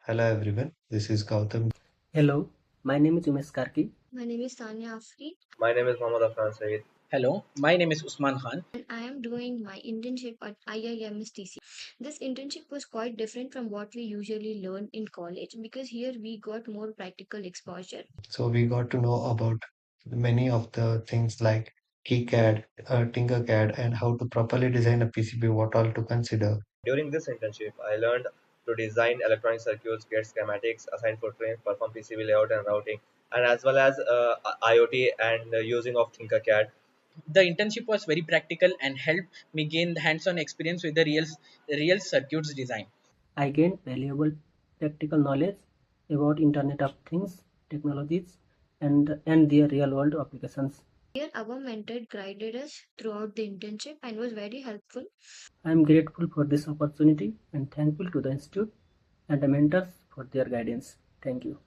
Hello everyone, this is Gautam. Hello, my name is Umesh Karki. My name is Tanya Afri My name is Mohammad Afran Saeed. Hello, my name is Usman Khan. and I am doing my internship at IIMSTC. This internship was quite different from what we usually learn in college because here we got more practical exposure. So we got to know about many of the things like KiCad, Tinkercad, and how to properly design a PCB, what all to consider. During this internship, I learned to design electronic circuits, get schematics, assign footprints, perform PCB layout and routing, and as well as IoT and using of Tinkercad. The internship was very practical and helped me gain the hands-on experience with the real circuits design. I gained valuable practical knowledge about Internet of Things, technologies, and their real-world applications. Here our mentor guided us throughout the internship and was very helpful. I am grateful for this opportunity and thankful to the institute and the mentors for their guidance. Thank you.